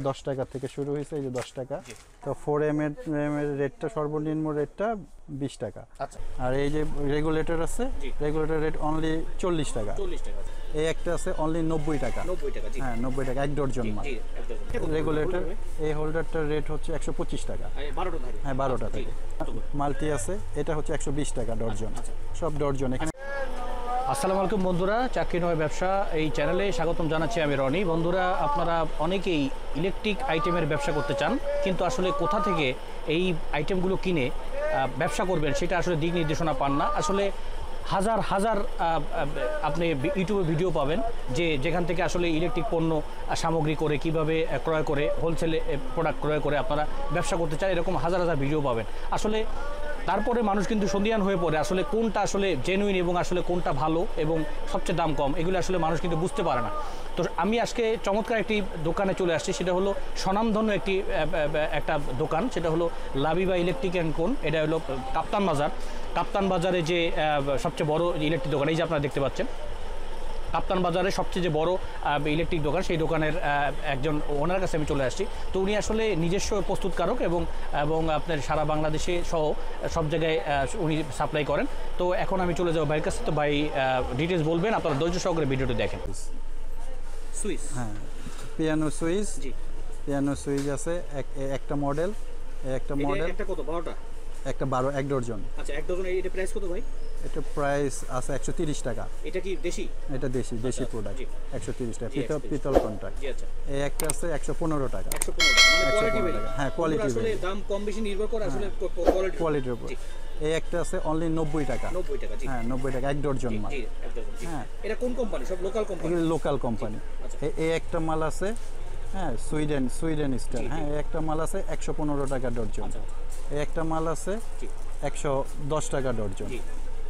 10 টাকা থেকে শুরু হয়েছে, এই যে 10 টাকা। তো 4M এর রেটটা সর্বনিম্ন রেটটা 20 টাকা। আচ্ছা, আর এই যে রেগুলেটর আছে, রেগুলেটর রেট অনলি 40 টাকা। 40 টাকা। এই একটা আছে অনলি 90 টাকা। 90 টাকা, জি হ্যাঁ 90 টাকা, এক ডজন মাল। জি, এক ডজন। রেগুলেটর এই হোল্ডারটার রেট হচ্ছে 125 টাকা। 12টা ধারে। হ্যাঁ 12টা থেকে। মাল্টি আছে, এটা হচ্ছে 120 টাকা ডজন। সব ডজন। এখানে আসসালামু আলাইকুম বন্ধুরা, চাকরি নয় ব্যবসা এই চ্যানেলে স্বাগতম জানাচ্ছি আমি রনি। বন্ধুরা, আপনারা অনেকেই ইলেকট্রিক আইটেমের ব্যবসা করতে চান, কিন্তু আসলে কোথা থেকে এই আইটেমগুলো কিনে ব্যবসা করবেন সেটা আসলে দিক নির্দেশনা পান না। আসলে হাজার হাজার আপনি ইউটিউবে ভিডিও পাবেন যে যেখান থেকে আসলে ইলেকট্রিক পণ্য সামগ্রী করে কিভাবে ক্রয় করে হোলসেলে প্রোডাক্ট ক্রয় করে আপনারা ব্যবসা করতে চান, এরকম হাজার হাজার ভিডিও পাবেন। আসলে তারপরে মানুষ কিন্তু সন্দিহান হয়ে পড়ে আসলে কোনটা আসলে জেনুইন এবং আসলে কোনটা ভালো এবং সবচেয়ে দাম কম, এগুলো আসলে মানুষ কিন্তু বুঝতে পারে না। তো আমি আজকে চমৎকার একটি দোকানে চলে আসছি, সেটা হলো স্বনামধন্য একটা দোকান, সেটা হলো লাবিবা ইলেকট্রিক অ্যান্ড কোন। এটা হলো কাপ্তান বাজার। কাপ্তান বাজারে যে সবচেয়ে বড় ইলেকট্রিক দোকান, এই যে আপনারা দেখতে পাচ্ছেন কাপ্তান বাজারের সবচেয়ে যে বড় ইলেকট্রিক দোকান, সেই দোকানের একজন ওনার কাছে আমি চলে আসছি। তো উনি আসলে নিজস্ব প্রস্তুতকারক এবং আপনার সারা বাংলাদেশে সহ সব জায়গায় উনি সাপ্লাই করেন। তো এখন আমি চলে যাবো ভাইয়ের কাছে। তো ভাই ডিটেলস বলবেন, আপনারা ধৈর্য সহকারে ভিডিওটি দেখেন। সুইচ, হ্যাঁ পিয়ানো সুইচ, জি পিয়ানো সুইচ আছে একটা মডেল, একটা মডেল। একটা কত? 12টা? একটা 12, এক ডজন। আচ্ছা, এক ডজন। এটা প্রাইস কত ভাই? এটা প্রাইস আছে 130 টাকা। এটা কি দেশি? এটা দেশি প্রোডাক্ট। 130 টাকা, পিতল কন্ট্রাক্ট। জি আচ্ছা। এই একটা আছে 115 টাকা। 115 টাকা মানে কোয়ালিটি ভাই? হ্যাঁ কোয়ালিটি। আসলে দাম কম বেশি নির্ভর করে আসলে কোয়ালিটির উপর। এই একটা আছে অনলি 90 টাকা। 90 টাকা, জি হ্যাঁ 90 টাকা, এক ডজন মাল। জি, এক ডজন। হ্যাঁ, এটা কোন কোম্পানি? সব লোকাল কোম্পানি? এগুলো লোকাল কোম্পানি। এই একটা মাল আছে, হ্যাঁ সুইডেন স্টাইল। হ্যাঁ এই একটা মাল আছে 115 টাকা ডজন। এই একটা মাল আছে 110 টাকা ডজন।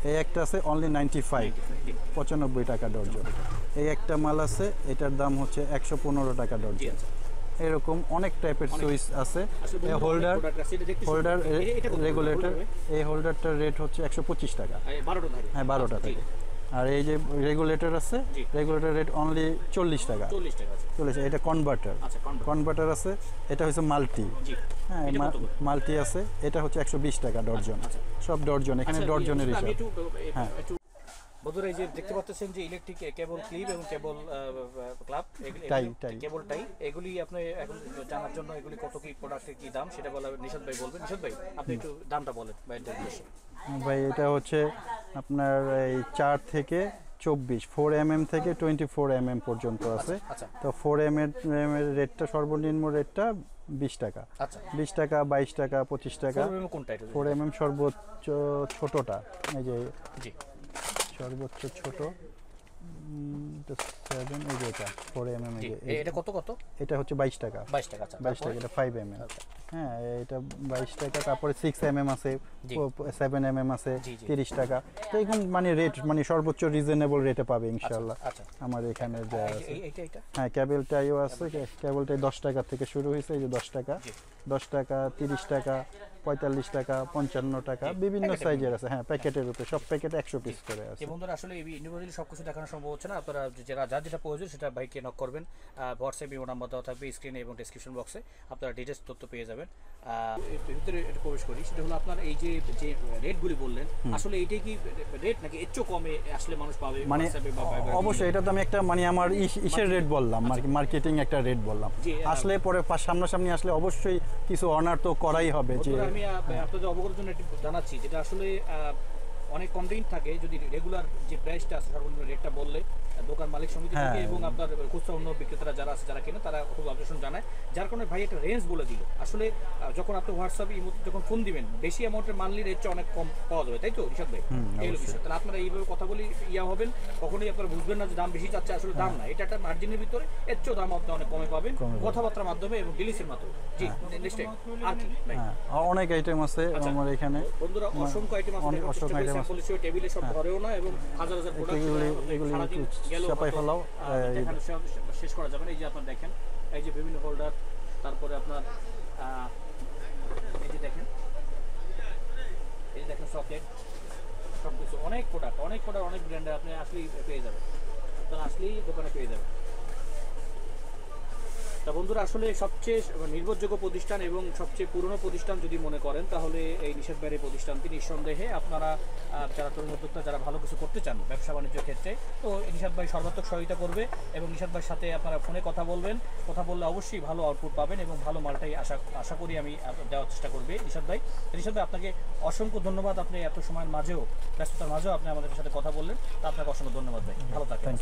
এই একটা আছে অনলি 95 টাকা ডজন। এই একটা মাল আছে, এটার দাম হচ্ছে 115 টাকা ডজন। এরকম অনেক টাইপের সুইচ আছে। হোল্ডার রেগুলেটর, এই হোল্ডারটার রেট হচ্ছে 125 টাকা। হ্যাঁ 12টা থেকে। আর এই যে রেগুলেটর আছে, রেগুলেটর রেট অনলি 40 টাকা। 40। এটা কনভার্টার আছে, এটা হচ্ছে মাল্টি। হ্যাঁ মাল্টি আছে, এটা হচ্ছে 120 টাকা ডজন। সব ডজন, এখানে ডজনের হিসাব। হ্যাঁ বন্ধুরা, এই যে দেখতে পাচ্ছেন যে ইলেকট্রিক কেবল ক্লিপ এবং কেবল ক্লাব, কেবল টাই, এগুলি আপনি এখন জানার জন্য এগুলি কত কি প্রোডাক্টের কি দাম সেটা বলা নিশাদ ভাই বলবেন। নিশাদ ভাই, আপনি একটু দামটা বলেন ভাই। এটা হচ্ছে আপনার এই 4 থেকে 24, 4mm থেকে 24mm পর্যন্ত আছে। তো 4mm এর রেটটা সর্বনিম্ন রেটটা 20 টাকা। 20 টাকা, 22 টাকা, 25 টাকা। 4mm সর্বোচ্চ ছোটটা, এই যে সর্বোচ্চ ছোট 7, এই যে এটা 4mm। এটা কত? এটা হচ্ছে 22 টাকা। 22 টাকা, এটা 5mm। হ্যাঁ এটা 22 টাকা। তারপরে 6mm আছে, 7mm আছে 30 টাকা। তো এরকম মানে রেট মানে সর্বোচ্চ রিজনেবল রেটে পাবে ইনশাআল্লাহ আমার এখানে যা আছে। হ্যাঁ কেবলটাইও আছে, কেবলটাই 10 টাকা থেকে শুরু হয়েছে, এই যে 10 টাকা, 10 টাকা, 30 টাকা, 45 টাকা, 55 টাকা, বিভিন্ন সাইজের আছে। হ্যাঁ প্যাকেটের উপরে, সব প্যাকেটে 100 পিস করে আছে। বন্ধুরা, আসলে ইউনিভার্সালি সবকিছু দেখানো সম্ভব হচ্ছে না, আপনারা যার যেটা প্রয়োজন সেটা ভাইকে নক করবেন। হোয়াটসঅ্যাপে ওর নাম্বার দেওয়া থাকবে স্ক্রিনে এবং ডেসক্রিপশন বক্সে, আপনারা ডিটেলস তথ্য পেয়ে যাবেন। ভিতরে একটু প্রবেশ করি, সেটা হলো আপনার এই যে রেটগুলি বললেন, আসলে এইটাই কি রেট নাকি এর চেয়ে কমে আসলে মানুষ পাবে? মানে অবশ্যই এটা তো আমি একটা মানে আমার ইসের রেট বললাম, মার্কেটিং একটা রেট বললাম। আসলে পরে সামনাসামনি আসলে অবশ্যই কিছু অনার তো করাই হবে। যে আমি আপনাদের অবগত জন্য একটু জানাচ্ছি, যেটা আসলে অনেক কমপ্লেইন থাকে, যদি রেগুলার যে প্রাইসটা আছে সর্বনিম্ন রেটটা বললে দোকান মালিক সমিতি থেকে এবং আপনার খুচরা অন্য বিক্রেতারা যারা আছে যারা কেনে তারা খুব অবজেকশন জানায়, যার কারণে ভাই একটা রেঞ্জ বলে দিল। আসলে যখন আপনি হোয়াটসঅ্যাপে যখন ফোন দিবেন, বেশি অ্যামাউন্টের মানলি রেট অনেক কম পাওয়া যাবে, তাই তো রিশাদ ভাই? এইগুলো বিষয় তাহলে আপনারা এইভাবে কথা বলি হবেন, কখনোই আপনারা বুঝবেন না যে দাম বেশি চাচ্ছে, আসলে দাম না, এটা একটা মার্জিনের ভিতরে, এর চেয়েও দাম আপনি অনেক কমে পাবেন কথাবার্তার মাধ্যমে এবং ডিলিসের মাধ্যমে। জি নেক্সট টাইম আর কি ভাই? অনেক আইটেম আছে আমার এখানে বন্ধুরা, অসংখ্য আইটেম আছে, টেবিলে সব ধরেও না এবং হাজার হাজার প্রোডাক্ট চাপাই ফেলাও শেষ করা যাবে না। এই যে আপনার দেখেন, এই যে বিভিন্ন হোল্ডার, তারপরে আপনার এই যে দেখেন সকেট, সব কিছু অনেক প্রোডাক্ট অনেক ব্র্যান্ডের আপনি আসলেই পেয়ে যাবেন, আপনারা আসলেই দোকানে পেয়ে যাবেন। তা বন্ধুরা আসলে সবচেয়ে নির্ভরযোগ্য প্রতিষ্ঠান এবং সবচেয়ে পুরনো প্রতিষ্ঠান যদি মনে করেন তাহলে এই নিশাদ ভাইয়ের প্রতিষ্ঠানটি নিঃসন্দেহে আপনারা যারা তরুণ উদ্যোক্তা যারা ভালো কিছু করতে চান ব্যবসা বাণিজ্যের ক্ষেত্রে, তো নিশাদ ভাই সর্বাত্মক সহায়তা করবে এবং নিশাদ ভাইয়ের সাথে আপনারা ফোনে কথা বলবেন, কথা বললে অবশ্যই ভালো আউটপুট পাবেন এবং ভালো মালটাই আশা করি আমি দেওয়ার চেষ্টা করবে নিশাদ ভাই। নিশাদ ভাই আপনাকে অসংখ্য ধন্যবাদ, আপনি এত সময়ের মাঝেও ব্যস্ততার মাঝেও আপনি আমাদের সাথে কথা বললেন, তা আপনাকে অসংখ্য ধন্যবাদ ভাই, ভালো থাকবেন।